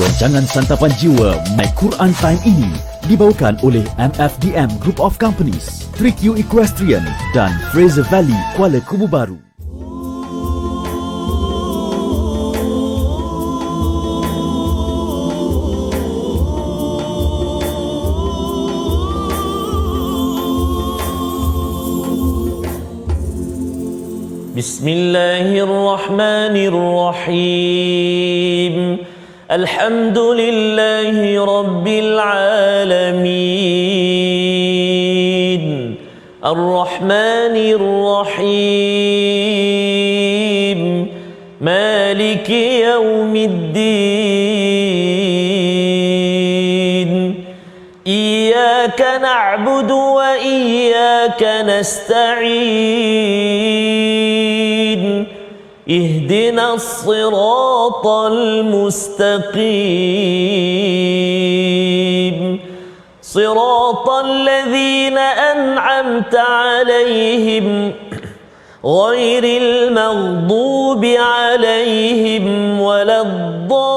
Rancangan Santapan Jiwa My Quran Time ini dibawakan oleh MFDM Group of Companies, 3Q Equestrian dan Fraser Valley Kuala Kubu Baru. Bismillahirrahmanirrahim. Alhamdulillahi Rabbil Alamin. Ar-Rahmanir Rahim. Maliki Yawmiddin. Iyyaka na'budu wa iyyaka nasta'in. اهدنا الصراط المستقيم صراط الذين أنعمت عليهم غير المغضوب عليهم ولا الضالين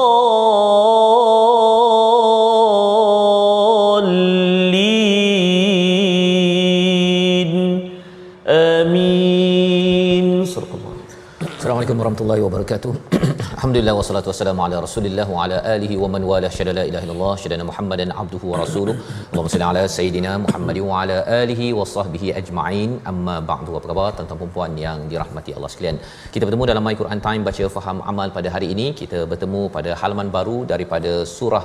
آمين. Assalamualaikum warahmatullahi wabarakatuh. Alhamdulillah wassalatu wassalamu ala Rasulillah wa ala alihi wa man wala syada la ilaha illallah syadana Muhammadan abduhu wa rasuluh. Allahumma salli ala sayidina Muhammad wa ala alihi wa sahbihi ajma'in. Amma ba'du. Apa khabar tuan-tuan dan puan yang dirahmati Allah sekalian? Kita bertemu dalam My Quran Time baca faham amal pada hari ini. Kita bertemu pada halaman baru daripada surah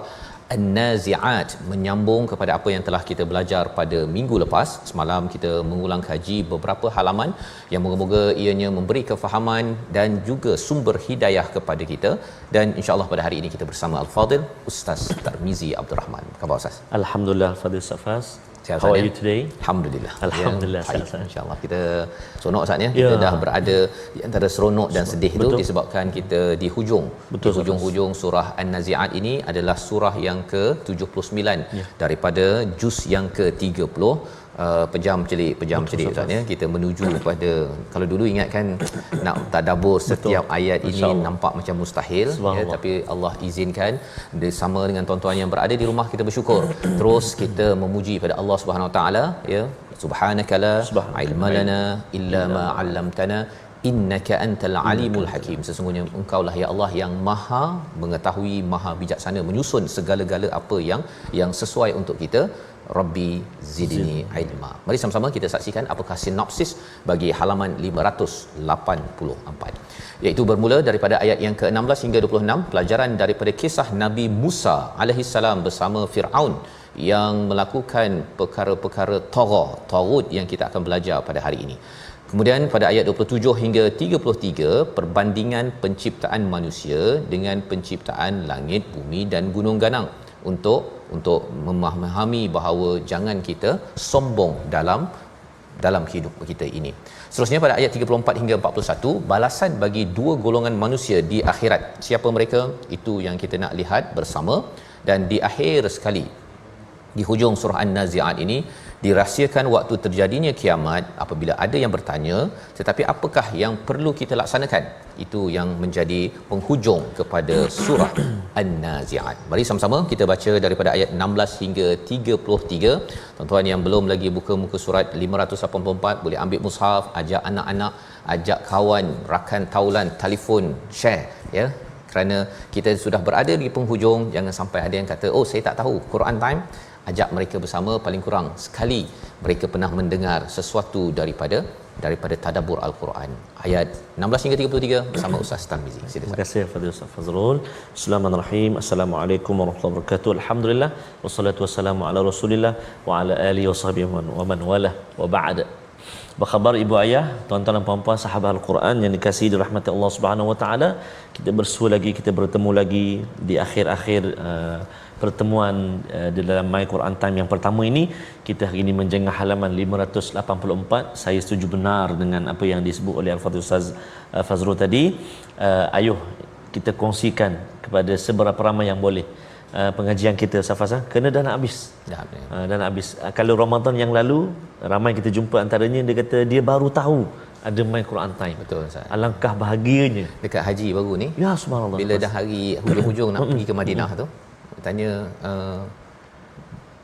An-Nazi'at, menyambung kepada apa yang telah kita belajar pada minggu lepas. Semalam kita mengulang kaji beberapa halaman yang moga-moga ianya memberi kefahaman dan juga sumber hidayah kepada kita. Dan insya-Allah pada hari ini kita bersama Al-Fadil Ustaz Tarmizi Abdul Rahman. Apa khabar Ustaz? Alhamdulillah, Fadil Safas. How are you today? Alhamdulillah. Alhamdulillah. Ya, insya-Allah kita seronok saat ni. Kita dah berada di antara seronok dan sedih itu disebabkan kita di hujung. Di hujung-hujung surah An-Nazi'at ini adalah surah yang ke-79 daripada juz yang ke-30. Pejam celik Ustaz ya. Kita menuju kepada, kalau dulu ingat kan nak tadabbur setiap ayat ini nampak macam mustahil ya, tapi Allah izinkan bersama dengan tuan-tuan yang berada di rumah kita bersyukur. Terus kita memuji pada Allah Subhanahu Wa Taala ya. Subhanaka la ilma lana illa ma 'allamtana innaka antal alimul hakim. Sesungguhnya engkaulah ya Allah yang maha mengetahui, maha bijaksana, menyusun segala-gala apa yang sesuai untuk kita. Rabbi zidni ilma. Mari sama-sama kita saksikan apakah sinopsis bagi halaman 584, iaitu bermula daripada ayat yang ke-16 hingga 26, pelajaran daripada kisah Nabi Musa alaihi salam bersama Firaun yang melakukan perkara-perkara taghut yang kita akan belajar pada hari ini. Kemudian pada ayat 27 hingga 33, perbandingan penciptaan manusia dengan penciptaan langit, bumi dan gunung ganang untuk memahami bahawa jangan kita sombong dalam hidup kita ini. Seterusnya pada ayat 34 hingga 41, balasan bagi dua golongan manusia di akhirat. Siapa mereka? Itu yang kita nak lihat bersama. Dan di akhir sekali, di hujung surah An-Nazi'at ini, dirahsiakan waktu terjadinya kiamat apabila ada yang bertanya, tetapi apakah yang perlu kita laksanakan? Itu yang menjadi penghujung kepada surah An-Nazi'at. Mari sama-sama kita baca daripada ayat 16 hingga 33. Tuan-tuan yang belum lagi buka muka surat 584 boleh ambil mushaf, ajak anak-anak, ajak kawan, rakan taulan, telefon, share ya. Kerana kita sudah berada di penghujung, jangan sampai ada yang kata, "Oh, saya tak tahu Quran Time." Ajak mereka bersama, paling kurang sekali mereka pernah mendengar sesuatu daripada tadabbur Al-Quran. Ayat 16 hingga 33 bersama Ustaz Tarmizi. Terima kasih Fadil Ustaz Fazrul. Bismillahirrahmanirrahim. Assalamualaikum warahmatullahi wabarakatuh. Alhamdulillah wassalatu wassalamu ala Rasulillah wa ala alihi wasahbihi wa man wala wa ba'd. Apa khabar ibu ayah, tuan-tuan dan puan-puan sahabat Al-Quran yang dikasihi dirahmati Allah Subhanahu Wa Taala. Kita bersua lagi, kita bertemu lagi di akhir-akhir pertemuan di dalam My Quran Time yang pertama ini. Kita hari ini menjengah halaman 584. Saya setuju benar dengan apa yang disebut oleh Al-Fadhil Ustaz Fazrul tadi. Ayuh kita kongsikan kepada seberapa ramai yang boleh pengajian kita Safas, kena dah nak habis. Dah nak habis. Kalau Ramadan yang lalu ramai kita jumpa antaranya dia kata dia baru tahu ada main Quran time. Betul Ustaz. Alangkah bahagianya. Dekat haji baru ni, Ya subhanallah. bila dah hari hujung-hujung nak pergi ke Madinah tu, tanya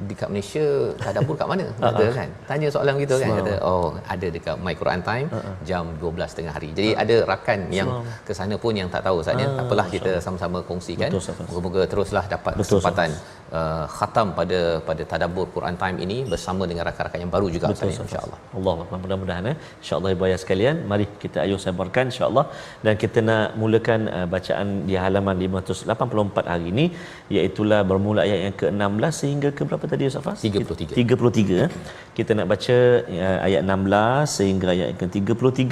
dekat Malaysia tadabbur kat mana? Kata kan. Tanya soalan gitu kan. Kata oh ada dekat My Quran Time jam 12 tengah hari. Jadi ada rakan yang ke sana pun yang tak tahu saatnya. Tak apalah kita sama-sama kongsikan. Moga-moga teruslah dapat kesempatan khatam pada tadabbur Quran Time ini bersama dengan rakan-rakan yang baru juga insya-Allah. Allah mudah-mudahan insya-Allah ibu ayah sekalian, mari kita ayuh sabarkan insya-Allah, dan kita nak mulakan bacaan di halaman 584 hari ini, iaitu bermula ayat yang ke-16 sehingga ke berapa tadi Ustaz Fas? 33. Kita nak baca ayat 16 sehingga ayat yang ke-33.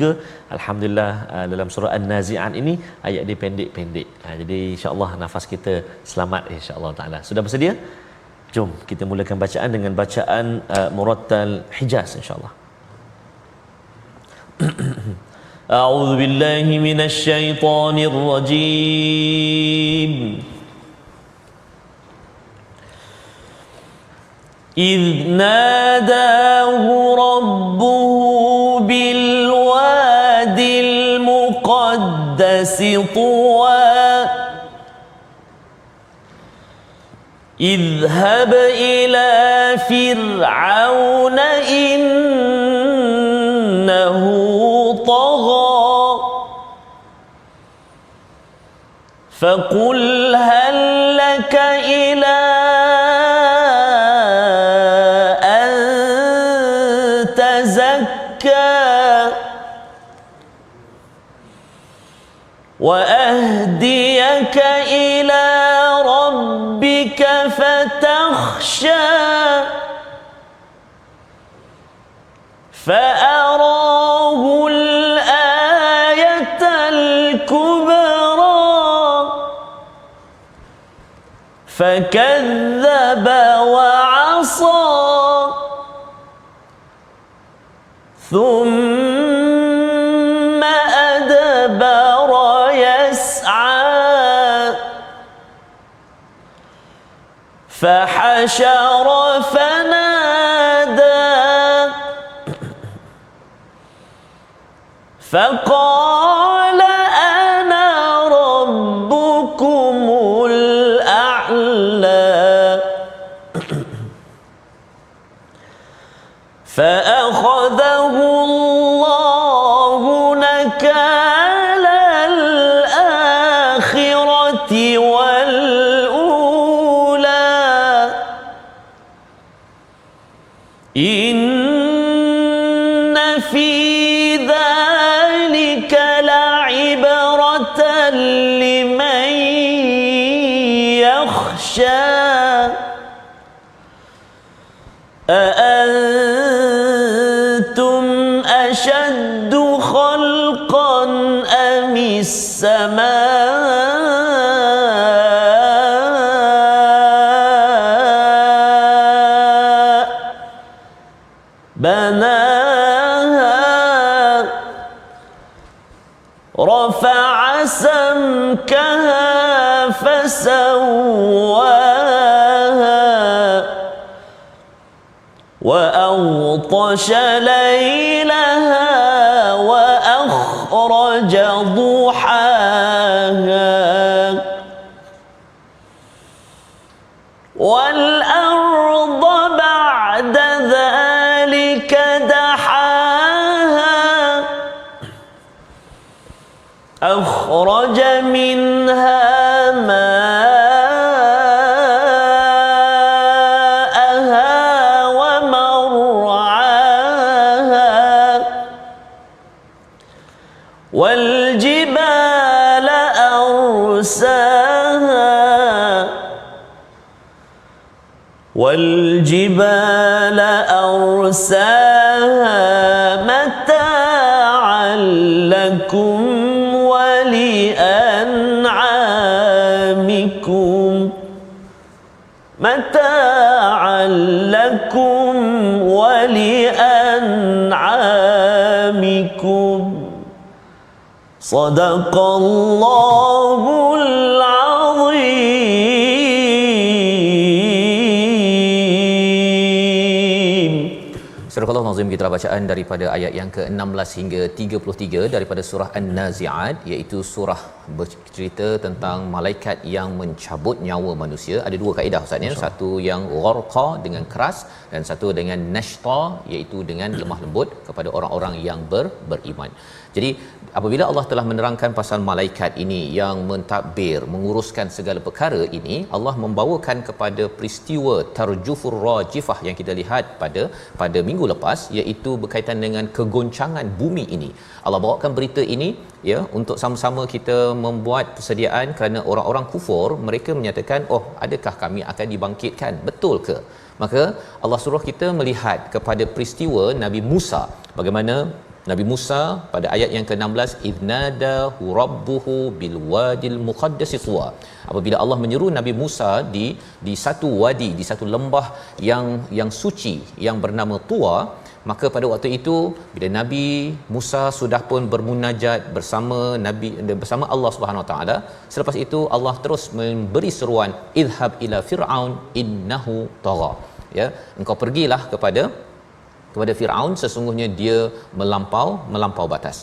Alhamdulillah dalam surah An-Nazi'at ini ayat dia pendek-pendek. Jadi insya-Allah nafas kita selamat insya-Allah taala. Sudah bersedia? Jom kita mulakan bacaan dengan bacaan Murattal Hijaz insya-Allah. A'udzu billahi minasy syaithanir rajim. إذ ناداه ربه بالواد المقدس طوى اذهب إلى فرعون إنه طغى فقل هل لك إلى وأهديك إلى ربك فتخشى فأراه الآية الكبرى فكذب وعصى ثم أدبر يسعى فحشر فنادى فقال أنا ربكم الأعلى فأخذه الله نكال الآخرة والأولى إن في ذلك لعبرة لمن يخشى أأنتم أشد خلقا أم السماء بناها رفع سمكها فسواها وأغطش ليلها وأخرج ضحاها والأرض بعد ذلك دحاها أخرج منها والجبال أرساها متاعا لكم ولأنعامكم صدق الله العظيم. Surah Azim, kita bacaan daripada ayat yang ke-16 hingga 33 daripada surah An-Nazi'at, iaitu surah bercerita tentang malaikat yang mencabut nyawa manusia. Ada dua kaedah Ustaz ya. Satu yang gharqa dengan keras dan satu dengan nashta, iaitu dengan lemah lembut kepada orang-orang yang beriman. Jadi apabila Allah telah menerangkan pasal malaikat ini yang mentadbir, menguruskan segala perkara ini, Allah membawakan kepada peristiwa tarjufur rajifah yang kita lihat pada minggu lepas, iaitu berkaitan dengan kegoncangan bumi ini. Allah bawakan berita ini ya untuk sama-sama kita membuat persediaan, kerana orang-orang kufur mereka menyatakan, oh adakah kami akan dibangkitkan, betul ke? Maka Allah suruh kita melihat kepada peristiwa Nabi Musa, bagaimana Nabi Musa pada ayat yang ke-16, idnadahu rabbuhu bil wadil muqaddasi tuwa. Apabila Allah menyeru Nabi Musa di satu wadi, di satu lembah yang suci yang bernama Tuwa, maka pada waktu itu bila Nabi Musa sudah pun bermunajat bersama Allah Subhanahu Wa Taala, selepas itu Allah terus memberi seruan, idhab ila fir'aun innahu tagha. Ya, engkau pergilah kepada Firaun, sesungguhnya dia melampau batas.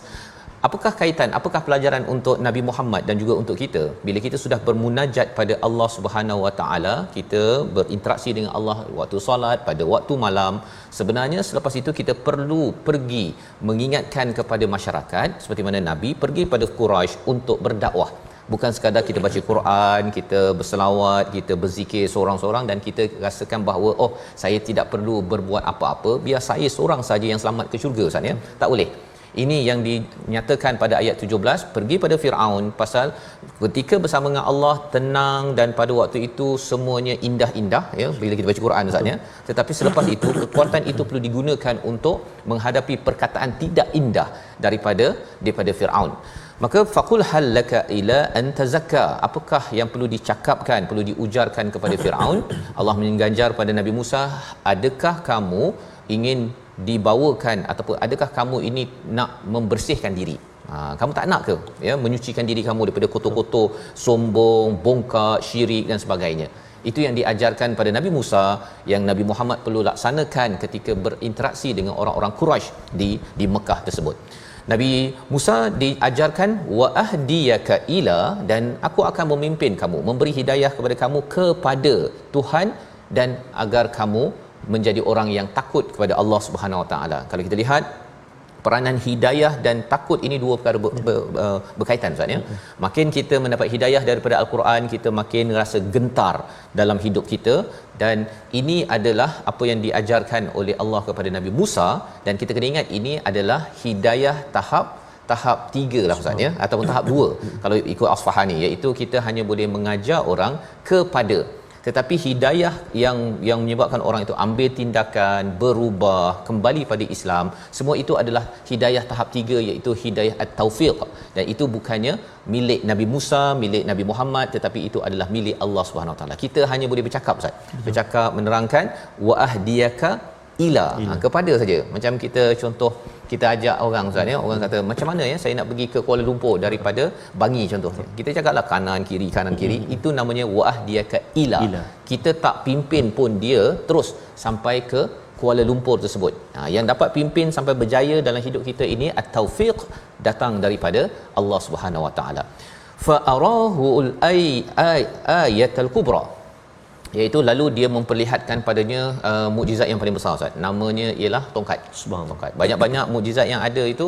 Apakah kaitan, apakah pelajaran untuk Nabi Muhammad dan juga untuk kita? Bila kita sudah bermunajat pada Allah Subhanahu Wa Taala, kita berinteraksi dengan Allah waktu solat, pada waktu malam, sebenarnya selepas itu kita perlu pergi mengingatkan kepada masyarakat, seperti mana Nabi pergi pada Quraisy untuk berdakwah. Bukan sekadar kita baca Quran, kita berselawat, kita berzikir seorang-seorang dan kita rasakan bahawa oh, saya tidak perlu berbuat apa-apa, biar saya seorang saja yang selamat ke syurga Ustaz ya. Tak boleh. Ini yang dinyatakan pada ayat 17, pergi pada Firaun, pasal ketika bersama dengan Allah tenang dan pada waktu itu semuanya indah-indah ya bila kita baca Quran Ustaz ya. Tetapi selepas itu kekuatan itu perlu digunakan untuk menghadapi perkataan tidak indah daripada Firaun. Maka faqul hal laka ila an tazakka, apakah yang perlu dicakapkan, perlu diujarkan kepada Firaun? Allah mengganjar pada Nabi Musa, adakah kamu ingin dibawakan ataupun adakah kamu ini nak membersihkan diri? Kamu tak nak ke ya menyucikan diri kamu daripada kotor-kotor, sombong, bongkak, syirik dan sebagainya? Itu yang diajarkan pada Nabi Musa, yang Nabi Muhammad perlu laksanakan ketika berinteraksi dengan orang-orang Quraisy di Mekah tersebut. Nabi Musa diajarkan wa ahdiyaka ila, dan aku akan memimpin kamu, memberi hidayah kepada kamu kepada Tuhan, dan agar kamu menjadi orang yang takut kepada Allah Subhanahu Wa Taala. Kalau kita lihat peranan hidayah dan takut ini dua perkara berkaitan Ustaz ya. Makin kita mendapat hidayah daripada al-Quran, kita makin rasa gentar dalam hidup kita, dan ini adalah apa yang diajarkan oleh Allah kepada Nabi Musa, dan kita kena ingat ini adalah hidayah tahap 3 lah Ustaz ya, ataupun tahap 2 kalau ikut Asfahani, iaitu kita hanya boleh mengajar orang kepada, tetapi hidayah yang menyebabkan orang itu ambil tindakan, berubah, kembali pada Islam, semua itu adalah hidayah tahap 3, iaitu hidayah at-taufiq, dan itu bukannya milik Nabi Musa, milik Nabi Muhammad, tetapi itu adalah milik Allah Subhanahu Wa Taala. Kita hanya boleh bercakap Ustaz, bercakap, menerangkan wa ahdiyaka ila, kepada saja. Macam kita contoh, kita ajak orang Ustaz ya, orang kata macam mana ya saya nak pergi ke Kuala Lumpur daripada Bangi contohnya, kita cakaplah kanan kiri, itu namanya wa'ahdiyaka ila. Kita tak pimpin pun dia terus sampai ke Kuala Lumpur tersebut. Yang dapat pimpin sampai berjaya dalam hidup kita ini at-taufiq, datang daripada Allah Subhanahu Wa Taala. Fa arahul ayatul kubra, iaitu lalu dia memperlihatkan padanya mukjizat yang paling besar Ustaz. Namanya ialah tongkat. Subhanallah. Tongkat. Banyak-banyak mukjizat yang ada itu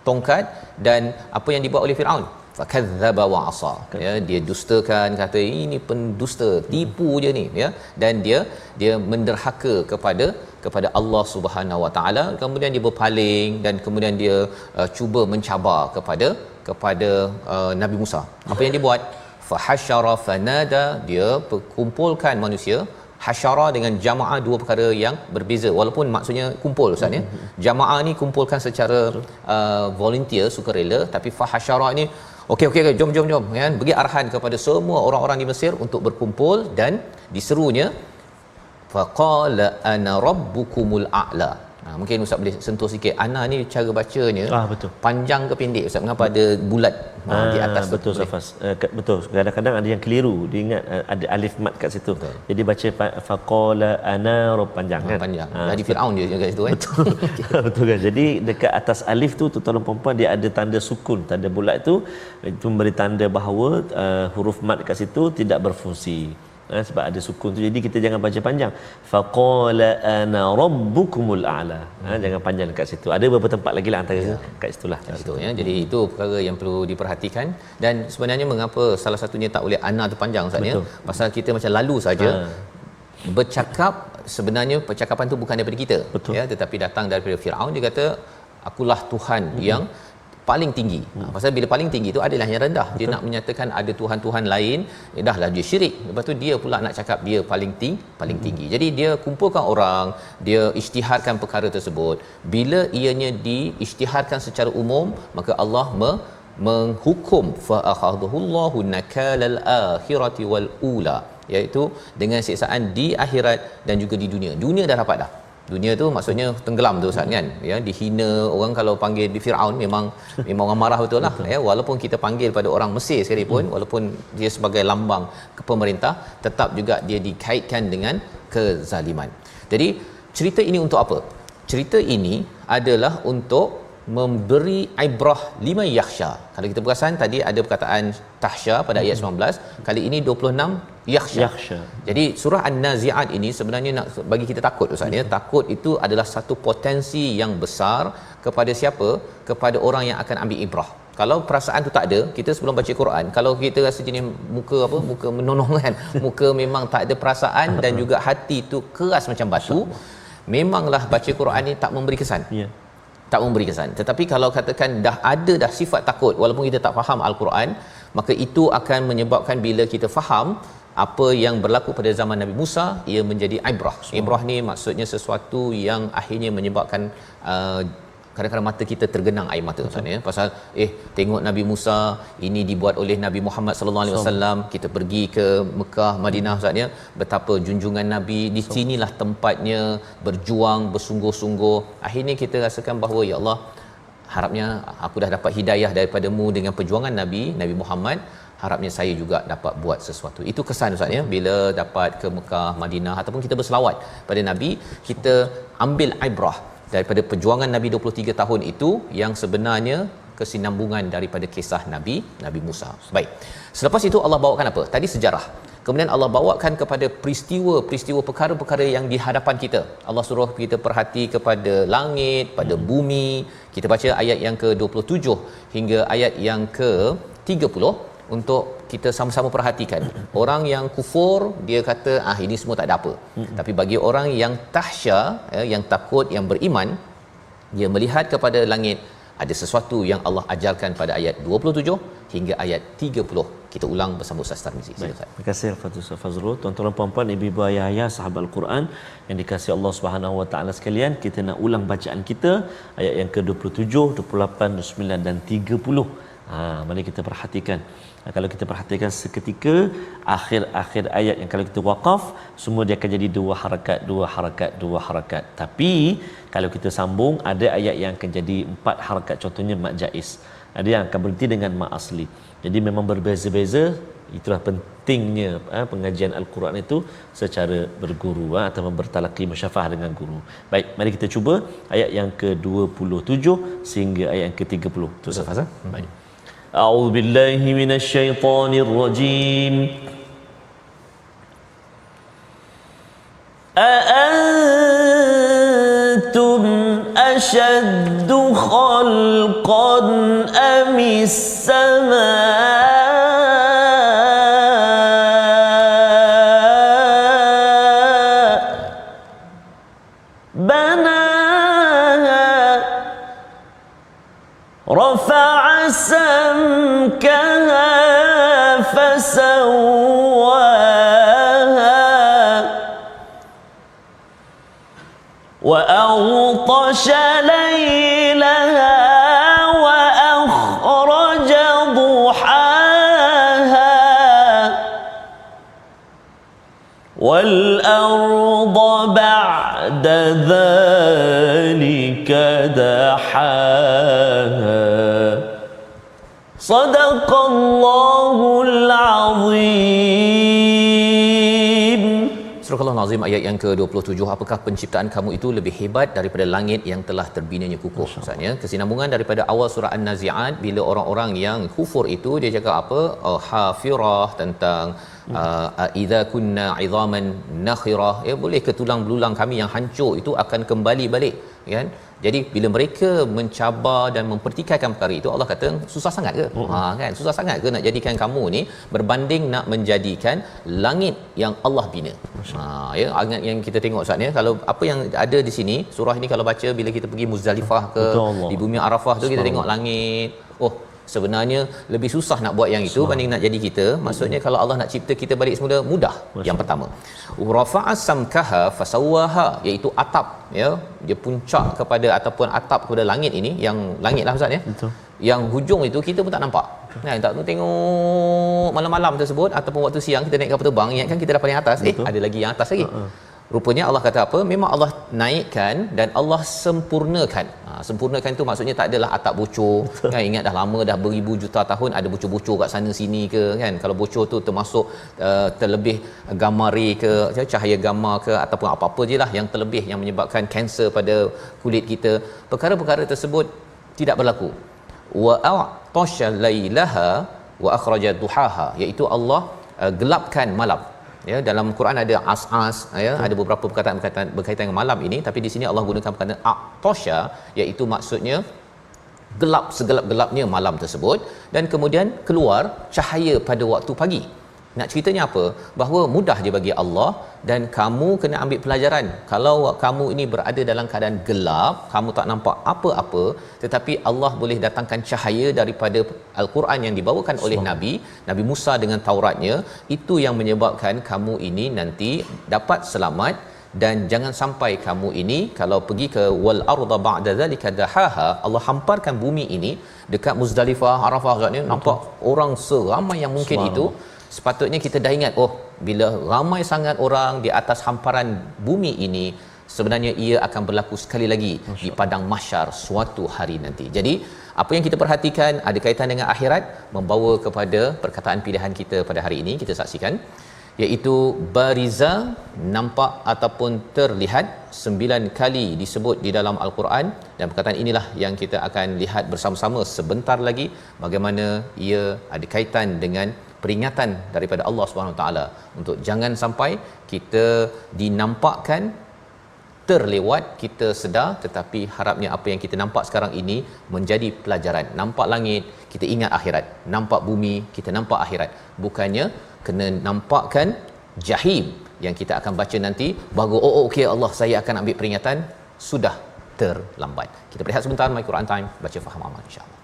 tongkat, dan apa yang dibuat oleh Firaun? Fakadzdzaba wa asa. Ya, dia dustakan, kata ini pendusta, tipu je ni ya, dan dia menderhaka kepada Allah Subhanahu Wa Taala, kemudian dia berpaling dan kemudian dia cuba mencabar kepada Nabi Musa. Apa yang dia buat? Fahasyara fanada, dia kumpulkan manusia. Hasyara dengan jamaah dua perkara yang berbeza, walaupun maksudnya kumpul Ustaz ya. Jamaah ni kumpulkan secara volunteer, sukarela, tapi fahasyara ni okey jom kan, bagi arahan kepada semua orang-orang di Mesir untuk berkumpul, dan diserunya faqala ana rabbukumul a'la. Mungkin Ustaz boleh sentuh sikit. Ana ni cara bacanya betul. Panjang ke pendek Ustaz? Mengapa ada bulat di atas? Betul Safas. Betul. Kadang-kadang ada yang keliru. Dia ingat ada alif mat kat situ. Betul. Jadi baca faqala ana rob panjang kan. Panjang. Jadi Firaun dia kat situ kan. Betul. Betul kan. Jadi dekat atas alif tu tuan-tuan puan dia ada tanda sukun, tanda bulat itu memberi tanda bahawa huruf mat kat situ tidak berfungsi. Sebab ada sukun tu, jadi kita jangan baca panjang. Faqala ana rabbukumul a'la. Jangan panjang dekat situ. Ada beberapa tempat lagi lah antara kat situlah. Itu ya. Jadi itu perkara yang perlu diperhatikan. Dan sebenarnya mengapa salah satunya tak boleh ana tu panjang Ustaz ya? Pasal kita macam lalu saja bercakap, sebenarnya percakapan tu bukan daripada kita. Betul. Ya, tetapi datang daripada Firaun. Dia kata akulah Tuhan yang paling tinggi. Pasal bila paling tinggi tu adalah yang rendah. Dia nak menyatakan ada tuhan-tuhan lain, dahlah dia syirik. Lepas tu dia pula nak cakap dia paling tinggi. Jadi dia kumpulkan orang, dia isytiharkan perkara tersebut. Bila ianya diisytiharkan secara umum, maka Allah menghukum fa akhadhullahu nakalal akhirati wal ula, iaitu dengan siksaan di akhirat dan juga di dunia. Dunia dah dapat dah. Dunia tu maksudnya tenggelam tu Ustaz kan, ya, dihina orang. Kalau panggil di Firaun memang orang marah betul lah. Ya, walaupun kita panggil pada orang Mesir sekalipun, walaupun dia sebagai lambang pemerintah, tetap juga dia dikaitkan dengan kezaliman. Jadi cerita ini untuk apa? Cerita ini adalah untuk memberi ibrah liman yakhsha. Kalau kita perasan tadi ada perkataan tahsya pada ayat 19, kali ini 26 yakhsha. Jadi surah An-Nazi'at ini sebenarnya nak bagi kita takut Ustaz ya. Takut itu adalah satu potensi yang besar kepada siapa? Kepada orang yang akan ambil ibrah. Kalau perasaan tu tak ada, kita sebelum baca Quran, kalau kita rasa jenis muka menonong kan, muka memang tak ada perasaan dan juga hati tu keras macam batu, memanglah baca Quran ni tak memberi kesan. Tak memberi kesan. Tetapi kalau katakan dah sifat takut walaupun kita tak faham Al-Quran, maka itu akan menyebabkan bila kita faham apa yang berlaku pada zaman Nabi Musa, ia menjadi ibrah. Ibrah ni maksudnya sesuatu yang akhirnya menyebabkan kadang-kadang mata kita tergenang air mata Ustaz ya. Pasal tengok Nabi Musa ini dibuat oleh Nabi Muhammad sallallahu alaihi wasallam. Kita pergi ke Mekah, Madinah Ustaz ya, betapa junjungan Nabi di sinilah tempatnya berjuang bersungguh-sungguh. Akhirnya kita rasakan bahawa ya Allah, harapnya aku dah dapat hidayah daripadamu dengan perjuangan Nabi Muhammad, harapnya saya juga dapat buat sesuatu. Itu kesan Ustaz ya, bila dapat ke Mekah, Madinah ataupun kita berselawat pada Nabi, kita ambil ibrah daripada perjuangan Nabi 23 tahun itu yang sebenarnya kesinambungan daripada kisah Nabi Musa. Baik. Selepas itu Allah bawakan apa? Tadi sejarah. Kemudian Allah bawakan kepada peristiwa perkara-perkara yang di hadapan kita. Allah suruh kita perhati kepada langit, pada bumi. Kita baca ayat yang ke-27 hingga ayat yang ke-30 untuk kita sama-sama perhatikan. Orang yang kufur, dia kata ini semua tak ada apa. Tapi bagi orang yang tahsya, yang takut, yang beriman, dia melihat kepada langit, ada sesuatu yang Allah ajarkan pada ayat 27 hingga ayat 30. Kita ulang bersama Ustaz Tarmizi. Silakan. Terima kasih Al-Fatihah Fazrul. Tuan-tuan puan-puan, ibu-ibu ayah-ayah sahabat Al-Quran yang dikasihi Allah Subhanahu Wa Taala sekalian, kita nak ulang bacaan kita ayat yang ke-27, 28, 29 dan 30. Mari kita perhatikan. Kalau kita perhatikan seketika akhir ayat yang kalau kita waqaf, semua dia akan jadi dua harakat. Tapi kalau kita sambung, ada ayat yang akan jadi 4 harakat, contohnya mat jaiz. Ada yang akan berhenti dengan mat asli. Jadi memang berbeza-beza. Itulah pentingnya pengajian Al-Quran itu secara berguru atau bertalaqi musyafah dengan guru. Baik, mari kita cuba ayat yang ke-27 sehingga ayat yang ke-30. Tu Ustaz. Baik. أعوذ بالله من الشيطان الرجيم أأنتم أشد خلقا أم السماء بناها رفع سمكها فسواها وأغطش ليلها وأخرج ضحاها والأرض بعد ذلك دحاها صدق الله العظيم. Surah Al-Azim ayat yang ke-27. Apakah penciptaan kamu itu lebih hebat daripada langit yang telah terbinanya kukuh? Maksudnya kesinambungan daripada awal surah An-Nazi'at, bila orang-orang yang kufur itu dia cakap apa? Hafirah, tentang idza kunna 'idhaman nakhirah, ya, boleh ke tulang belulang kami yang hancur itu akan kembali balik, kan? Jadi bila mereka mencabar dan mempertikaikan perkara itu, Allah kata susah sangat ke? Kan, susah sangat ke nak jadikan kamu ni berbanding nak menjadikan langit yang Allah bina. Ya, agak yang kita tengok Ustaz ni, kalau apa yang ada di sini surah ini, kalau baca bila kita pergi Muzdalifah ke di bumi Arafah tu, kita tengok langit. Oh, sebenarnya lebih susah nak buat yang itu banding nak jadi kita. Maksudnya kalau Allah nak cipta kita balik semula, mudah. Yang pertama, rafa'a samkaha fasawwaha, iaitu atap, ya, dia puncak kepada ataupun atap kepada langit ini, yang langit lah Ustaz ya. Betul. Yang hujung itu kita pun tak nampak. Kan, tak tengok malam-malam tersebut ataupun waktu siang kita naik kapal terbang, ingatkan kita dah paling atas. Ada lagi yang atas lagi. Rupanya Allah kata apa? Memang Allah naikkan dan Allah sempurnakan. Sempurnakan tu maksudnya tak adalah atap bocor. Kan, ingat dah lama, dah beribu juta tahun ada bocor-bocor kat sana sini ke, kan? Kalau bocor tu termasuk terlebih gamma ray ke, cahaya gamma ke, ataupun apa-apa je lah yang terlebih yang menyebabkan kanser pada kulit kita. Perkara-perkara tersebut tidak berlaku. Wa a'tasha lailaha wa akhraja duhaha, iaitu Allah gelapkan malam. Ya, dalam Quran ada as-as, ya, ada beberapa perkataan berkaitan dengan malam ini, tapi di sini Allah gunakan perkataan a'tasha, iaitu maksudnya gelap, segelap-gelapnya malam tersebut, dan kemudian keluar cahaya pada waktu pagi. Nak ceritanya apa? Bahawa mudah je bagi Allah, dan kamu kena ambil pelajaran. Kalau kamu ini berada dalam keadaan gelap, kamu tak nampak apa-apa, tetapi Allah boleh datangkan cahaya daripada Al-Quran yang dibawakan oleh Nabi Musa dengan Tauratnya. Itu yang menyebabkan kamu ini nanti dapat selamat. Dan jangan sampai kamu ini kalau pergi ke wal arda ba'da zalika dahaha, Allah hamparkan bumi ini dekat Muzdalifah, Arafah, ni nampak orang seramai yang mungkin itu. Sepatutnya kita dah ingat, oh, bila ramai sangat orang di atas hamparan bumi ini, sebenarnya ia akan berlaku sekali lagi di padang mahsyar suatu hari nanti. Jadi apa yang kita perhatikan ada kaitan dengan akhirat, membawa kepada perkataan pilihan kita pada hari ini. Kita saksikan, iaitu bariza, nampak ataupun terlihat, 9 kali disebut di dalam Al-Quran, dan perkataan inilah yang kita akan lihat bersama-sama sebentar lagi, bagaimana ia ada kaitan dengan peringatan daripada Allah SWT untuk jangan sampai kita dinampakkan terlewat, kita sedar, tetapi harapnya apa yang kita nampak sekarang ini menjadi pelajaran. Nampak langit, kita ingat akhirat. Nampak bumi, kita nampak akhirat. Bukannya kena nampakkan jahim yang kita akan baca nanti, baru okey Allah, saya akan ambil peringatan, sudah terlambat. Kita berehat sebentar, My Quran Time, baca faham amal insya-Allah.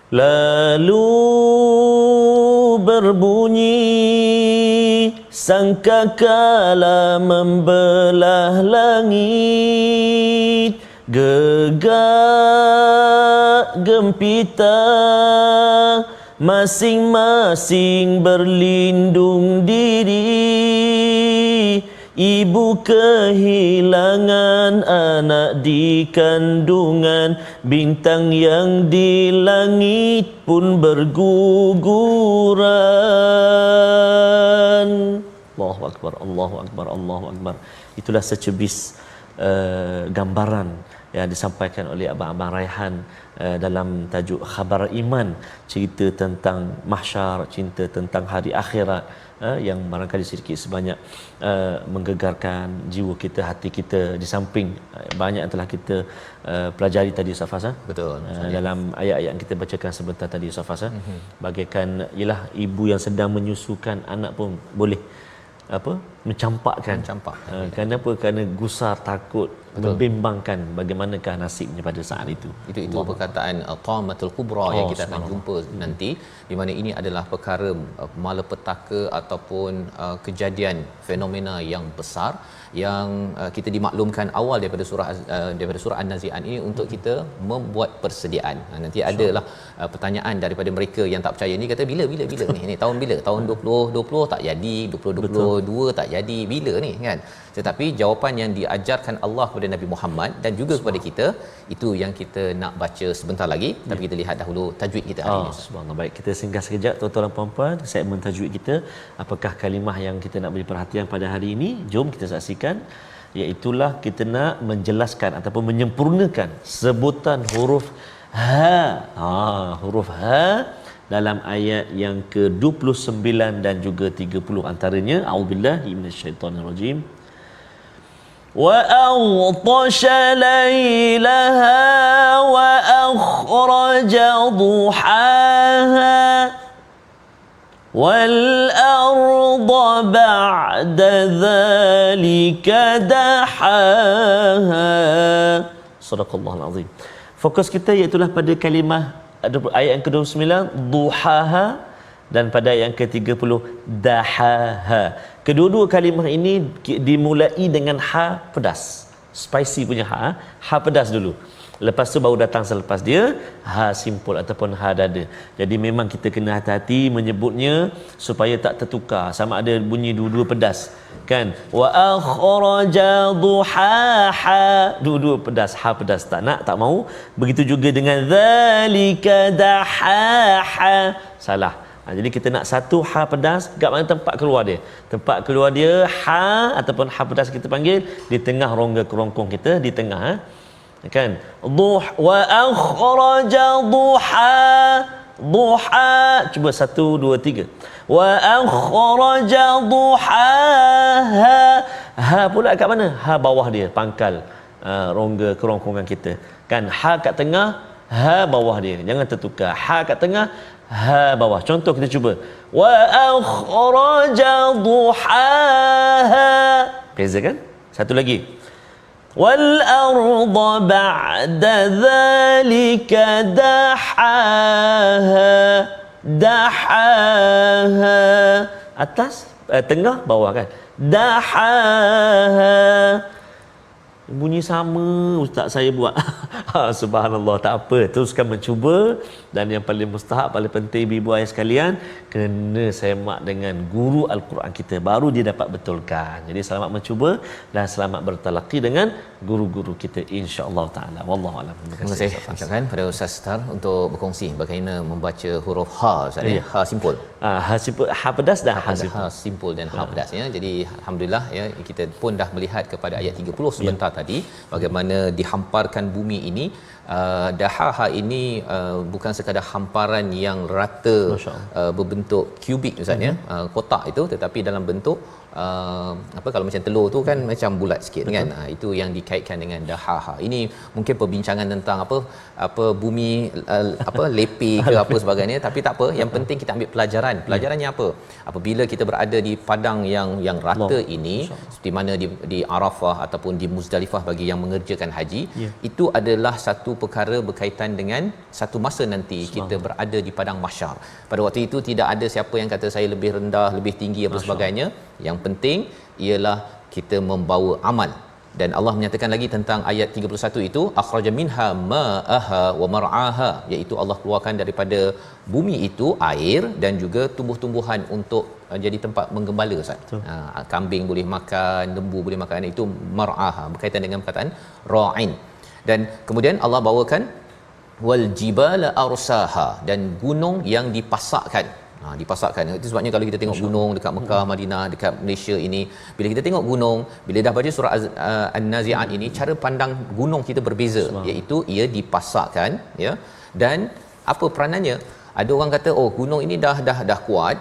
Lalu berbunyi sangkakala membelah langit, gegak gempita masing-masing berlindung diri. Ibu kehilangan anak di kandungan, bintang yang di langit pun berguguran. Allahu Akbar, Allahu Akbar, Allahu Akbar. Itulah secebis gambaran yang disampaikan oleh Abang Raihan dalam tajuk Khabar Iman, cerita tentang mahsyar, cerita tentang hari akhirat, yang barangkali sedikit sebanyak menggegarkan jiwa kita, hati kita, di samping banyak yang telah kita pelajari tadi Ustaz Fas. Betul. Dalam ayat-ayat yang kita bacakan sebentar tadi Ustaz Fas, bagaikan ialah ibu yang sedang menyusukan anak pun boleh mencampakkan. Kenapa? Kerana gusar, takut, membimbangkan bagaimanakah nasibnya pada saat itu. Itu perkataan Tamatul Kubra yang kita akan jumpa nanti, di mana ini adalah perkara malapetaka ataupun kejadian fenomena yang besar yang kita dimaklumkan awal daripada surah An-Nazi'at ini untuk kita membuat persediaan. Nanti adalah pertanyaan daripada mereka yang tak percaya ni, kata bila ni tahun bila, tahun 2020 tak jadi, 2022 tak jadi, bila ni kan. Tetapi jawapan yang diajarkan Allah kepada Nabi Muhammad dan juga kepada kita, itu yang kita nak baca sebentar lagi. Tapi kita lihat dahulu tajwid kita hari ini. Subhanallah. Baik, kita singgah sekejap tuan-tuan dan puan-puan segmen tajwid kita. Apakah kalimah yang kita nak beri perhatian pada hari ini? Jom kita saksikan. Iaitulah kita nak menjelaskan ataupun menyempurnakan sebutan huruf ha. Huruf ha dalam ayat yang ke-29 dan juga 30 antaranya. A'udzubillahi minasyaitonirrajim. وَأَغْطَشَ لَيْلَهَا وَأَخْرَجَ ضُحَاهَا وَالْأَرْضَ بَعْدَ ذَلِكَ دَحَاهَا. Sadaqallahul azim. Fokus kita iaitulah pada kalimah ayat yang ke-29 duhaha dan pada ayat yang ke-30 dahaha. Kedua-dua kalimah ini dimulai dengan ha pedas. Spicy punya ha pedas dulu. Lepas tu baru datang selepas dia ha simpul ataupun ha dada. Jadi memang kita kena hati-hati menyebutnya supaya tak tertukar, sama ada bunyi dua-dua pedas kan. Wa akhraja duhaha, dua-dua pedas, ha pedas, tak mau. Begitu juga dengan zalika dahaha, salah. Jadi kita nak satu ha pedas kat mana tempat keluar dia. Tempat keluar dia ha ataupun ha pedas kita panggil di tengah rongga kerongkong kita, di tengah kan. Wa akhraja duha. Cuba 1 2 3. Wa akhraja duhaha. Ha pula kat mana? Ha bawah dia, pangkal rongga kerongkongan kita. Kan ha kat tengah, ha bawah dia. Jangan tertukar. Ha kat tengah, ha bawah. Contoh kita cuba. Wa akhraja duhaha. Beza kan? Satu lagi. Wal arda ba'da dhalika dahaha. Dahaha. Atas, tengah, bawah kan. Dahaha. Bunyi sama ustaz saya buat. Subhanallah, tak apa, teruskan mencuba. Dan yang paling mustahak, paling penting ibu ayah sekalian, kena semak dengan guru Al-Quran kita, baru dia dapat betulkan. Jadi selamat mencuba dan selamat bertalaqi dengan guru-guru kita, insya-Allah taala. Wallahu alam. Terima kasih ucapkan pada Ustaz Star untuk berkongsi bagaimana membaca huruf ha. Ustaz, ha simpul. Ha simpul, ha pedas dan ha simpul. Ha simpul dan ha pedas ya. Jadi alhamdulillah ya, kita pun dah melihat kepada ayat 30 sebentar tadi, bagaimana dihamparkan bumi ini. Dahaha ini bukan sekadar hamparan yang rata, berbentuk kubik Ustaz ya, kotak itu, tetapi dalam bentuk kalau macam telur tu kan macam bulat sikit. Betul. Kan itu yang dikaitkan dengan dahaha. Ini mungkin perbincangan tentang apa bumi lepi ke apa sebagainya, tapi tak apa, yang penting kita ambil pelajarannya apa apabila kita berada di padang yang rata ini, seperti mana di Arafah ataupun di Muzdalifah bagi yang mengerjakan haji. Itu adalah satu perkara berkaitan dengan satu masa nanti kita berada di padang mahsyar. Pada waktu itu tidak ada siapa yang kata saya lebih rendah, lebih tinggi apa sebagainya. Yang penting ialah kita membawa amal. Dan Allah menyatakan lagi tentang ayat 31 itu, akhraja minha ma'aha wa mar'aha, iaitu Allah keluarkan daripada bumi itu air dan juga tumbuh-tumbuhan untuk jadi tempat menggembala Ustaz. Kambing boleh makan, lembu boleh makan, itu mar'aha, berkaitan dengan perkataan ra'in. Dan kemudian Allah bawakan wal jibala arsaha, dan gunung yang dipasakkan. Dipasakkan. Itu sebabnya kalau kita tengok gunung dekat Mekah, Madinah, dekat Malaysia ini, bila kita tengok gunung, bila dah baca surah An-Nazi'at ini, cara pandang gunung kita berbeza, iaitu ia dipasakkan, ya. Dan apa peranannya? Ada orang kata, oh, gunung ini dah kuat,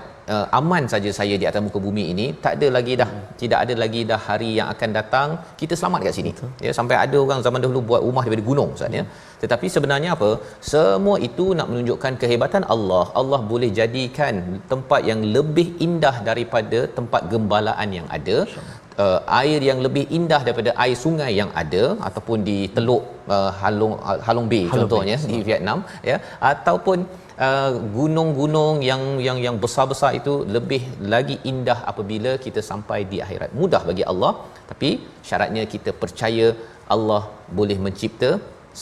aman saja saya di atas muka bumi ini, tidak ada lagi dah hari yang akan datang kita selamat kat sini. Ya, sampai ada orang zaman dahulu buat rumah daripada gunung, Ustaz, ya. Tetapi sebenarnya apa? Semua itu nak menunjukkan kehebatan Allah. Allah boleh jadikan tempat yang lebih indah daripada tempat gembalaan yang ada. Air yang lebih indah daripada air sungai yang ada, ataupun di Teluk Halong Bay contohnya di Vietnam, ya, ataupun gunung-gunung yang besar-besar itu lebih lagi indah apabila kita sampai di akhirat. Mudah bagi Allah, tapi syaratnya kita percaya Allah boleh mencipta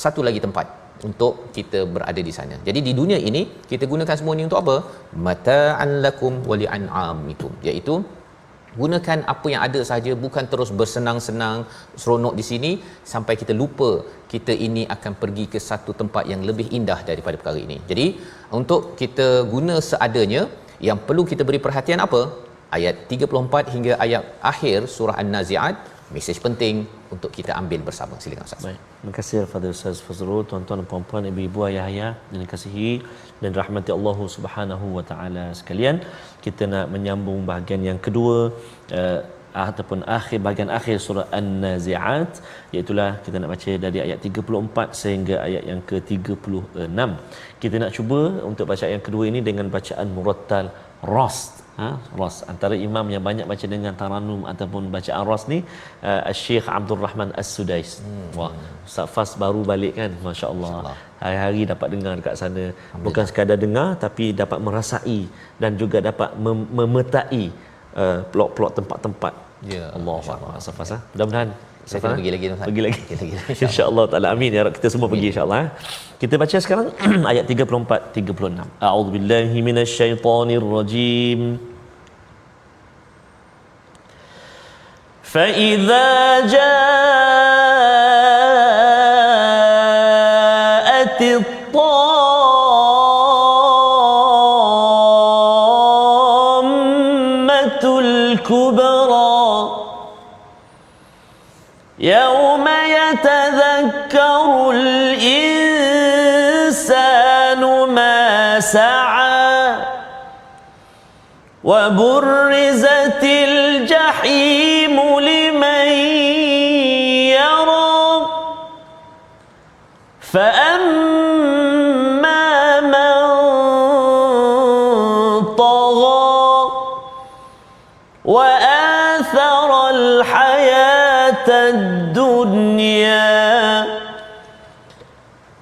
satu lagi tempat untuk kita berada di sana. Jadi di dunia ini kita gunakan semua ini untuk apa? Mata'an lakum wa li'an'amikum, iaitu gunakan apa yang ada saja, bukan terus bersenang-senang seronok di sini sampai kita lupa kita ini akan pergi ke satu tempat yang lebih indah daripada perkara ini. Jadi untuk kita guna seadanya, yang perlu kita beri perhatian apa? Ayat 34 hingga ayat akhir surah An-Nazi'at, mesej penting untuk kita ambil bersama. Silakan Ustaz. Baik. Terima kasih kepada Ustaz Fazrul, tuan-tuan dan puan-puan, ibu-ibu, ayah-ayah yang dikasihi dan rahmati Allah Subhanahu wa taala sekalian. Kita nak menyambung bahagian yang kedua ataupun bahagian akhir surah An-Nazi'at, iaitu kita nak baca dari ayat 34 sehingga ayat yang ke-36. Kita nak cuba untuk baca ayat yang kedua ini dengan bacaan murattal rast. Ras antara imam yang banyak baca dengan taranum ataupun bacaan ras ni Syekh Abdul Rahman As-Sudais. Wah, Ustaz Fas baru balik kan, masya-Allah. Hari-hari dapat dengar dekat sana, bukan sekadar dengar tapi dapat merasai dan juga dapat memetai plot-plot tempat-tempat. Ya, Allahuakbar. Ustaz Fas, mudah-mudahan saya kena pergi lagi, Pergi lagi. Insya-Allah taala, amin ya Rabb. Kita semua pergi insya-Allah. Kita baca sekarang ayat 34 36. A'udzubillahi minasyaitonirrajim. Fa idza ja'atit tammatul kubra يوم يتذكر الإنسان ما سعى وبرزت الجحيم لمن يرى فأما من طغى وآثر الحياة الدنيا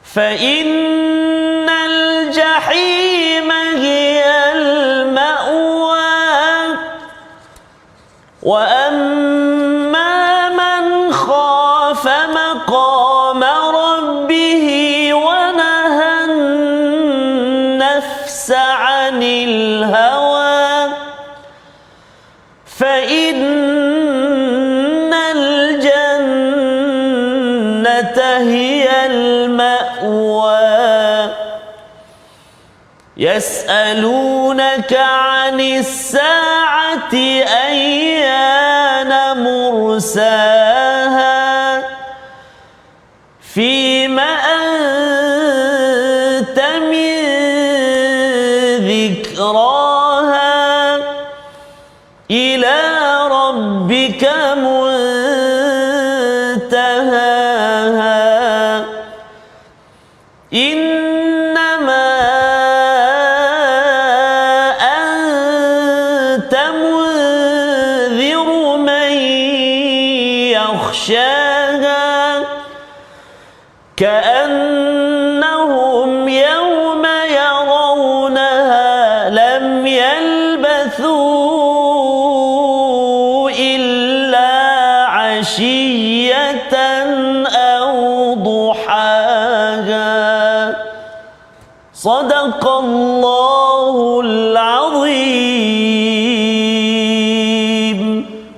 فإن الجحيم هي المأوى وأما من خاف مقام ربه ونهى النفس عن الهوى فإن هي المأوى يسألونك عن الساعة أيان مرساها فيما أنت من ذكراها إلى ربك إنما أنت منذر من يخشاها كأنهم يوم يرونها لم يلبثوا إلا عشية أو ضحاها صدق الله العظيم.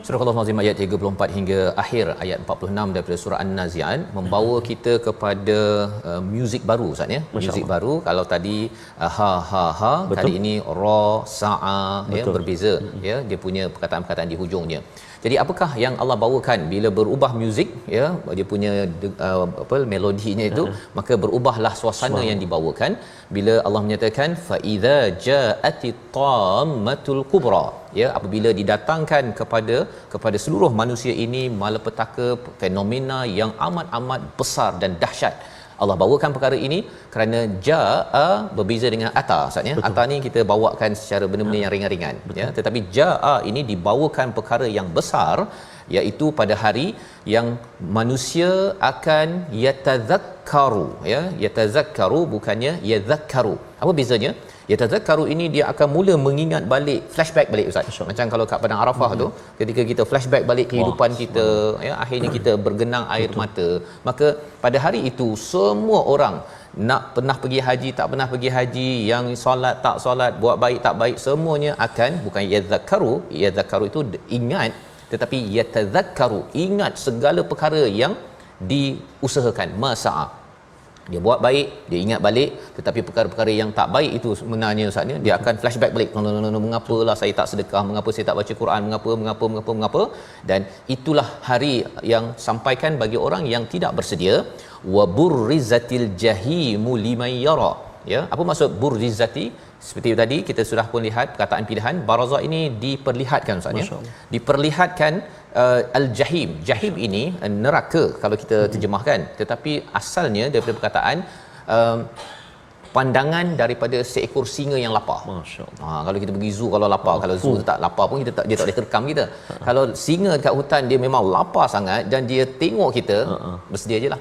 Surah Al-Azim ayat 34 hingga akhir ayat 46 daripada surah An-Nazi'at membawa kita kepada muzik baru Ustaz ya. Muzik baru. Kalau tadi ha ha ha, betul. Kali ini ra sa'a ya, berbeza ya, dia punya perkataan-perkataan di hujungnya. Jadi apakah yang Allah bawakan bila berubah muzik ya, dia punya melodinya itu, maka berubahlah suasana yang dibawakan bila Allah menyatakan fa idza ja'atit tammatul kubra ya, apabila didatangkan kepada seluruh manusia ini malapetaka, fenomena yang amat besar dan dahsyat. Allah bawakan perkara ini kerana jaa berbeza dengan ata Ustaz ya. Ata ni kita bawakan secara benda-benda yang ringan-ringan ya, tetapi jaa ini dibawakan perkara yang besar, iaitu pada hari yang manusia akan yatazakkaru ya, yatazakkaru bukannya yadhakkaru. Apa bezanya? Yatazakkaru ini dia akan mula mengingat balik, flashback balik Ustaz. Macam kalau kat Padang Arafah tu, ketika kita flashback balik kehidupan kita ya, akhirnya kita bergenang air mata. Maka pada hari itu semua orang nak pernah pergi haji, tak pernah pergi haji, yang solat tak solat, buat baik tak baik, semuanya akan bukan yatazakkaru itu ingat, tetapi yatazakkaru ingat segala perkara yang diusahakan masa'a. Dia buat baik, dia ingat balik, tetapi perkara-perkara yang tak baik itu sebenarnya Ustaz ni, dia akan flashback balik. Mengapalah saya tak sedekah, mengapa saya tak baca Quran, mengapa, dan itulah hari yang sampaikan bagi orang yang tidak bersedia. Wa burrizatil jahimu liman yara ya. Apa maksud burrizati? Seperti tadi kita sudah pun lihat perkataan pilihan baraza ini diperlihatkan Ustaz ya. Diperlihatkan al-jahim. Jahim ini neraka kalau kita terjemahkan, tetapi asalnya daripada perkataan pandangan daripada seekor singa yang lapar. Masya-Allah. Kalau kita pergi zoo kalau lapar, kalau zoo tak lapar pun dia tak boleh terkam kita. Kalau singa dekat hutan dia memang lapar sangat dan dia tengok kita, bersedia jelah.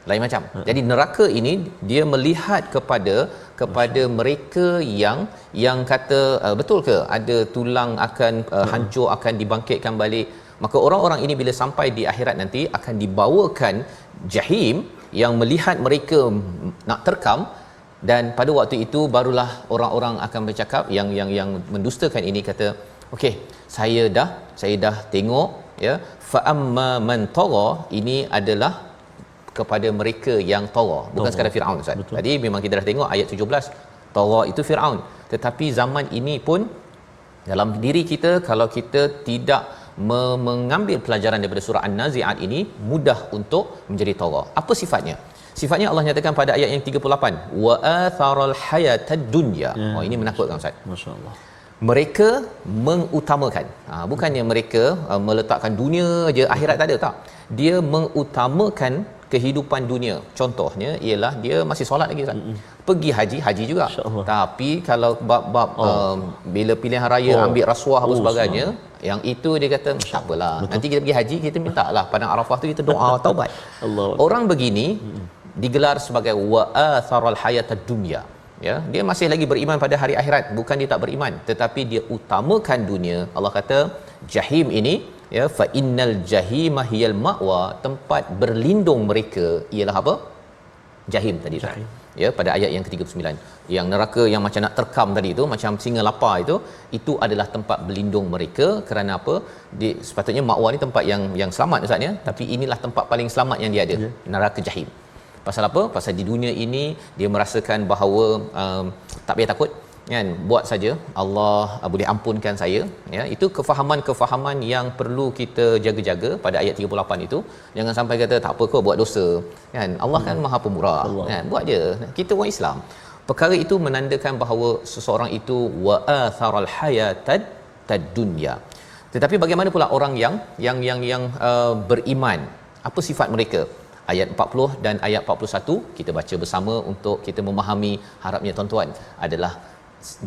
Lain macam. Jadi neraka ini dia melihat kepada mereka yang kata betul ke ada tulang akan hancur, akan dibangkitkan balik. Maka orang-orang ini bila sampai di akhirat nanti akan dibawakan jahim yang melihat mereka nak terkam, dan pada waktu itu barulah orang-orang akan bercakap yang mendustakan ini kata, okey, saya dah tengok ya, fa amma man tagha, ini adalah kepada mereka yang tagha, bukan sekadar Firaun Ustaz. Tadi memang kita dah tengok ayat 17, tagha itu Firaun, tetapi zaman ini pun dalam diri kita, kalau kita tidak mengambil pelajaran daripada surah An-Nazi'at ini, mudah untuk menjadi tagha. Apa sifatnya? Sifatnya Allah nyatakan pada ayat yang 38, wa atharal hayatad dunya. Ini menakutkan Ustaz. Masya-Allah. Mereka mengutamakan, bukannya mereka meletakkan dunia je, akhirat tak ada, tak. Dia mengutamakan kehidupan dunia. Contohnya ialah dia masih solat lagi Ustaz. Pergi haji juga. Tapi kalau bab bila pilihan raya ambil rasuah apa sebagainya, yang itu dia kata tak apalah. Nanti kita pergi haji, kita mintalah Padang Arafah tu kita doa taubat. Orang begini digelar sebagai wa atharal hayatad dunya ya. Dia masih lagi beriman pada hari akhirat, bukan dia tak beriman, tetapi dia utamakan dunia. Allah kata jahim ini ya, fa innal jahima hiyal ma'wa, tempat berlindung mereka ialah apa? Jahim tadi Ustaz. Ya, pada ayat yang ke-39, yang neraka yang macam nak terkam tadi itu, macam singa lapar itu adalah tempat berlindung mereka. Kerana apa? Sepatutnya ma'wa ni tempat yang selamat Ustaz ya, tapi inilah tempat paling selamat yang dia ada, neraka jahim. Pasal apa? Pasal di dunia ini dia merasakan bahawa tak payah takut kan, buat saja Allah boleh ampunkan saya ya. Itu kefahaman yang perlu kita jaga-jaga pada ayat 38 itu. Jangan sampai kata tak apa kau buat dosa kan, Allah kan Maha Pemurah kan, buat je, kita orang Islam. Perkara itu menandakan bahawa seseorang itu wa atharal hayatad dunya. Tetapi bagaimana pula orang yang beriman? Apa sifat mereka? Ayat 40 dan ayat 41 kita baca bersama untuk kita memahami. Harapnya tuan-tuan adalah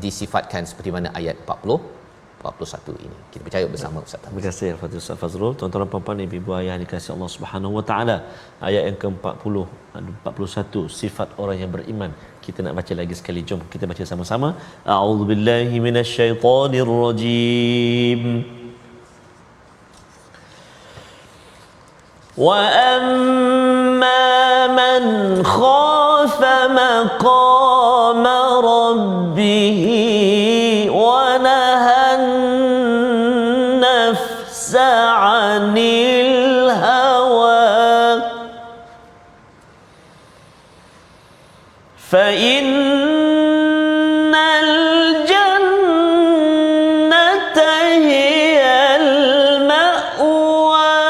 disifatkan seperti mana ayat 41 ini. Kita percaya bersama Ustaz. Terima kasih Al-Fatihah Ustaz Fazrul. Tuan-tuan dan puan-puan, ibu ayah dikasihi Allah Subhanahu Wa Taala. Ayat yang ke-40 dan 41 sifat orang yang beriman. Kita nak baca lagi sekali. Jom kita baca sama-sama. A'udzubillahi minasyaitonirrajim. Wa amma man khafa maqama rabbih wa nahan nafsa عن الهوى فإن الجنة هي المأوى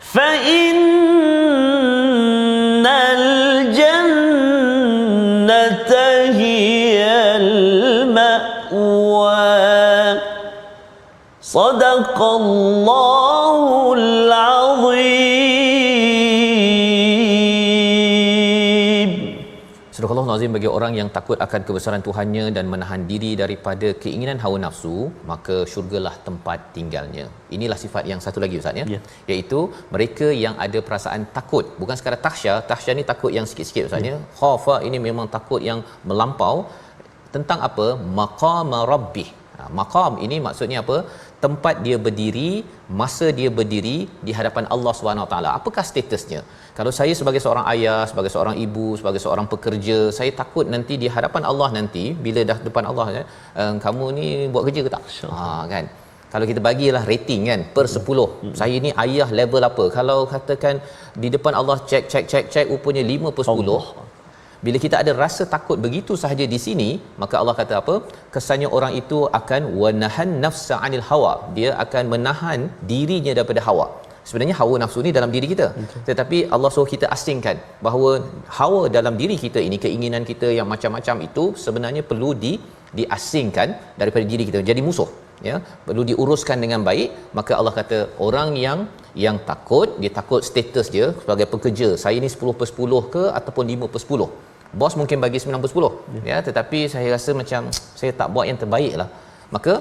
فإن الجنة هي المأوى صدق الله العظيم. Surah Allah Azim, bagi orang yang takut akan kebesaran Tuhannya dan menahan diri daripada keinginan hawa nafsu, maka syurgalah tempat tinggalnya. Inilah sifat yang satu lagi Ustaz ya, iaitu mereka yang ada perasaan takut, bukan sekadar tahsya ni takut yang sikit-sikit Ustaz ya. Khafa ini memang takut yang melampau. Tentang apa? Maqam rabbih. Maqam ini maksudnya apa? Tempat dia berdiri, masa dia berdiri di hadapan Allah SWT. Apakah statusnya? Kalau saya sebagai seorang ayah, sebagai seorang ibu, sebagai seorang pekerja, saya takut nanti di hadapan Allah nanti, bila dah depan Allah, kamu ni buat kerja ke tak? Kan? Kalau kita bagilah rating kan per 10, saya ni ayah level apa? Kalau katakan di depan Allah check rupanya 5 per 10. Bila kita ada rasa takut begitu sahaja di sini, maka Allah kata apa? Kesannya orang itu akan wanahan nafsa anil hawa. Dia akan menahan dirinya daripada hawa. Sebenarnya hawa nafsu ni dalam diri kita. Tetapi Allah suruh kita asingkan bahawa hawa dalam diri kita ini, keinginan kita yang macam-macam itu sebenarnya perlu diasingkan daripada diri kita. Jadi musuh. Ya, perlu diuruskan dengan baik. Maka Allah kata orang yang takut, dia takut status dia sebagai pekerja, saya ni 10 per 10 ke ataupun 5 per 10. Bos mungkin bagi 9 per 10 ya, tetapi saya rasa macam saya tak buat yang terbaik lah. Maka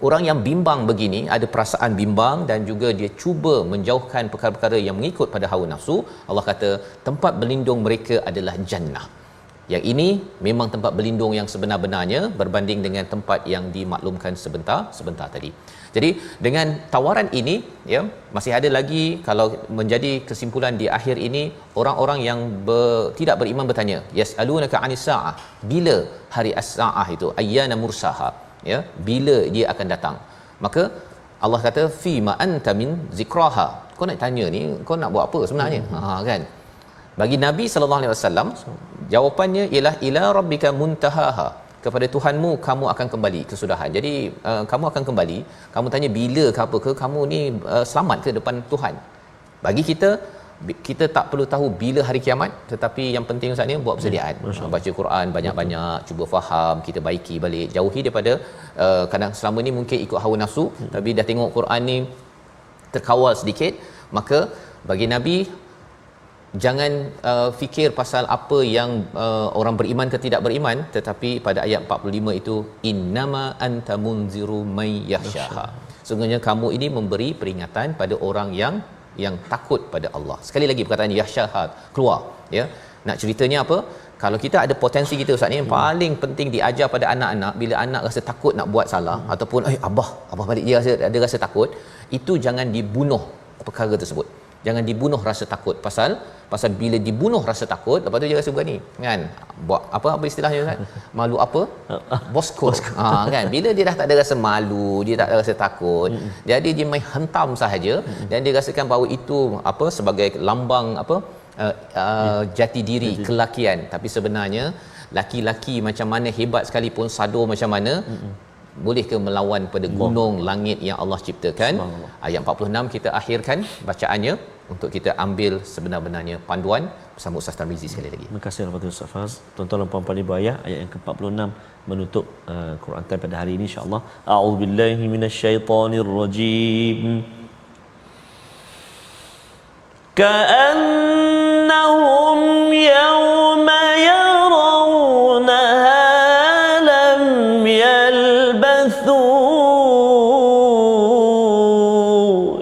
orang yang bimbang begini, ada perasaan bimbang dan juga dia cuba menjauhkan perkara-perkara yang mengikut pada hawa nafsu, Allah kata tempat berlindung mereka adalah jannah. Yang ini memang tempat berlindung yang sebenar-benarnya berbanding dengan tempat yang dimaklumkan sebentar tadi. Jadi dengan tawaran ini ya, masih ada lagi. Kalau menjadi kesimpulan di akhir ini, orang-orang yang tidak beriman bertanya, yasalunaka anis saah, bila hari as-saah itu, ayyana mursaha, ya, bila dia akan datang. Maka Allah kata fi ma anta min zikraha, kau nak tanya ni, kau nak buat apa sebenarnya? Kan, bagi Nabi sallallahu alaihi wasallam jawapannya ialah ila rabbika muntahaha, kepada Tuhanmu kamu akan kembali kesudahan. Jadi kamu akan kembali, kamu tanya bila ke apa ke, kamu ni selamat ke depan Tuhan. Bagi kita tak perlu tahu bila hari kiamat, tetapi yang penting Ustaz ni buat persediaan, baca Quran banyak-banyak, cuba faham, kita baiki balik, jauhi daripada kadang selama ni mungkin ikut hawa nafsu, tapi dah tengok Quran ni terkawal sedikit. Maka bagi Nabi, jangan fikir pasal apa yang orang beriman ke tidak beriman, tetapi pada ayat 45 itu innama anta munziru may yakhshaha, sesungguhnya kamu ini memberi peringatan pada orang yang takut pada Allah. Sekali lagi perkataan yakhshaha keluar ya. Nak ceritanya apa? Kalau kita ada potensi kita Ustaz ni, yang paling penting diajar pada anak-anak, bila anak rasa takut nak buat salah ataupun abah balik dia rasa takut, itu jangan dibunuh perkara tersebut. Jangan dibunuh rasa takut, pasal bila dibunuh rasa takut, lepas tu dia rasa berani kan, buat apa istilahnya Ustaz, malu apa bosko kan. Bila dia dah tak ada rasa malu, dia tak ada rasa takut, jadi dia main hentam sahaja, dan dia rasakan bahawa itu apa sebagai lambang apa jati diri, kelakian. Tapi sebenarnya laki-laki macam mana hebat sekalipun, sado macam mana, boleh ke melawan pada gunung langit yang Allah ciptakan. Ayat 46 kita akhirkan bacaannya untuk kita ambil sebenar-benarnya panduan bersama Ustaz Tarmizi sekali lagi. Terima kasih kepada Ustaz Faz. Tuan-tuan dan puan-puan ibu ayah, ayat yang ke-46 menutup Quran Time pada hari ini insya-Allah. A'udzubillahi minasyaitonirrajim. Ka'annahum yawma yarawnaha lam yalbathu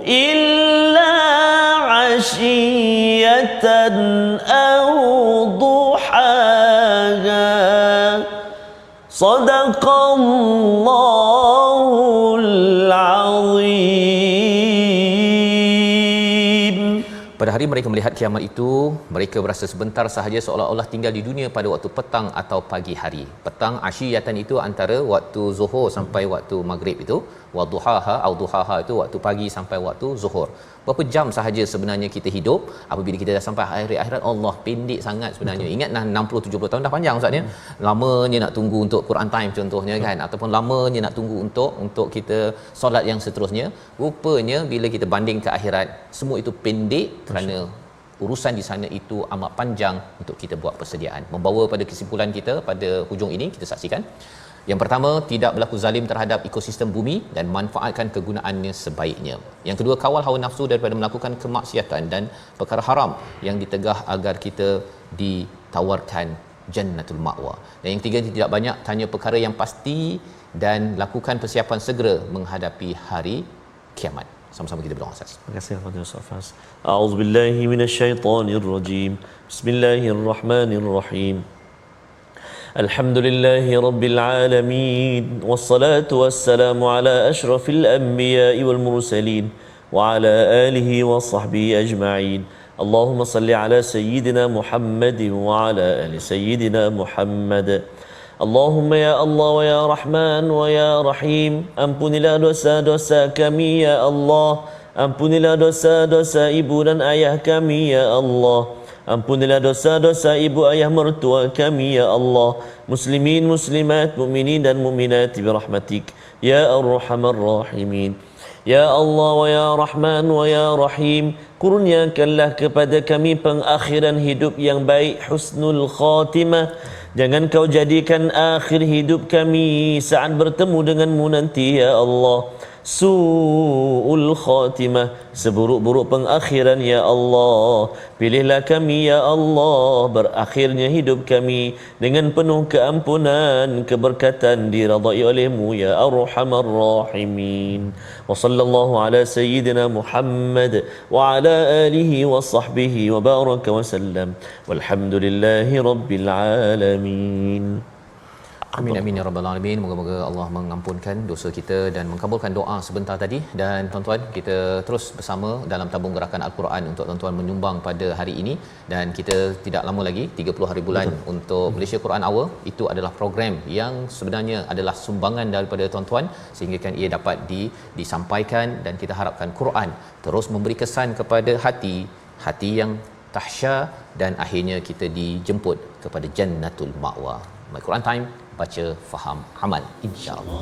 illa 'ashiyatan aw duhaha. Sadaqallahul 'azim. Pada hari mereka melihat kiamat itu, mereka berasa sebentar sahaja seolah-olah tinggal di dunia pada waktu petang atau pagi hari. Petang asyiyatan itu antara waktu zuhur sampai waktu maghrib itu, wa duhaha atau duhaha itu waktu pagi sampai waktu zuhur. Berapa jam sahaja sebenarnya kita hidup. Apabila kita dah sampai akhirat, Allah pendek sangat sebenarnya. Ingatlah 60-70 tahun dah panjang Ustaz ya. Lamanya nak tunggu untuk Quran time contohnya kan, ataupun lamanya nak tunggu untuk kita solat yang seterusnya. Rupanya bila kita banding ke akhirat, semua itu pendek kerana urusan di sana itu amat panjang untuk kita buat persediaan. Membawa pada kesimpulan kita pada hujung ini, kita saksikan. Yang pertama, tidak berlaku zalim terhadap ekosistem bumi dan manfaatkan kegunaannya sebaiknya. Yang kedua, kawal hawa nafsu daripada melakukan kemaksiatan dan perkara haram yang ditegah agar kita ditawarkan jannatul ma'wa. Dan yang ketiga, tidak banyak tanya perkara yang pasti dan lakukan persiapan segera menghadapi hari kiamat. Sama-sama kita berdoa Ustaz. Terima kasih kepada Ustaz Faz. A'udzubillahi minasyaitonirrajim. Bismillahirrahmanirrahim. Alhamdulillahi rabbil alamin. Wassalatu wassalamu ala asyrafil anbiya'i wal mursalin wa ala alihi wa sahbihi ajma'in. Allahumma salli ala sayyidina Muhammadin wa ala ali sayyidina Muhammad. Allahumma ya Allah wa ya Rahman wa ya Rahim, ampunilah dosa-dosa kami ya Allah, ampunilah dosa-dosa ibu dan ayah kami ya Allah, ampunilah dosa-dosa ibu ayah mertua kami ya Allah, muslimin muslimat mukminin dan mukminat bi rahmatik ya arhamar rahimin. Ya Allah wa ya Rahman wa ya Rahim, kurniakanlah kepada kami pengakhiran hidup yang baik, husnul khatimah. Jangan kau jadikan akhir hidup kami saat bertemu denganmu nanti ya Allah su'ul khatimah, seburuk-buruk pengakhiran ya Allah. Pilihlah kami ya Allah berakhirnya hidup kami dengan penuh keampunan, keberkatan, diradai olehmu ya arhamar rahimin. Wa sallallahu ala sayyidina Muhammad wa ala alihi wa sahbihi wa baraka wa sallam, walhamdulillahi rabbil alamin. Amin amin ya rabbal alamin. Moga-moga Allah mengampunkan dosa kita dan mengabulkan doa sebentar tadi. Dan tuan-tuan, kita terus bersama dalam tabung gerakan Al-Quran untuk tuan-tuan menyumbang pada hari ini. Dan kita tidak lama lagi 30 hari bulan untuk Malaysia Quran Hour. Itu adalah program yang sebenarnya adalah sumbangan daripada tuan-tuan sehingga kan ia dapat disampaikan, dan kita harapkan Quran terus memberi kesan kepada hati yang tahsya, dan akhirnya kita dijemput kepada jannatul ma'wa. My Quran Time, baca, faham, amal, insya-Allah.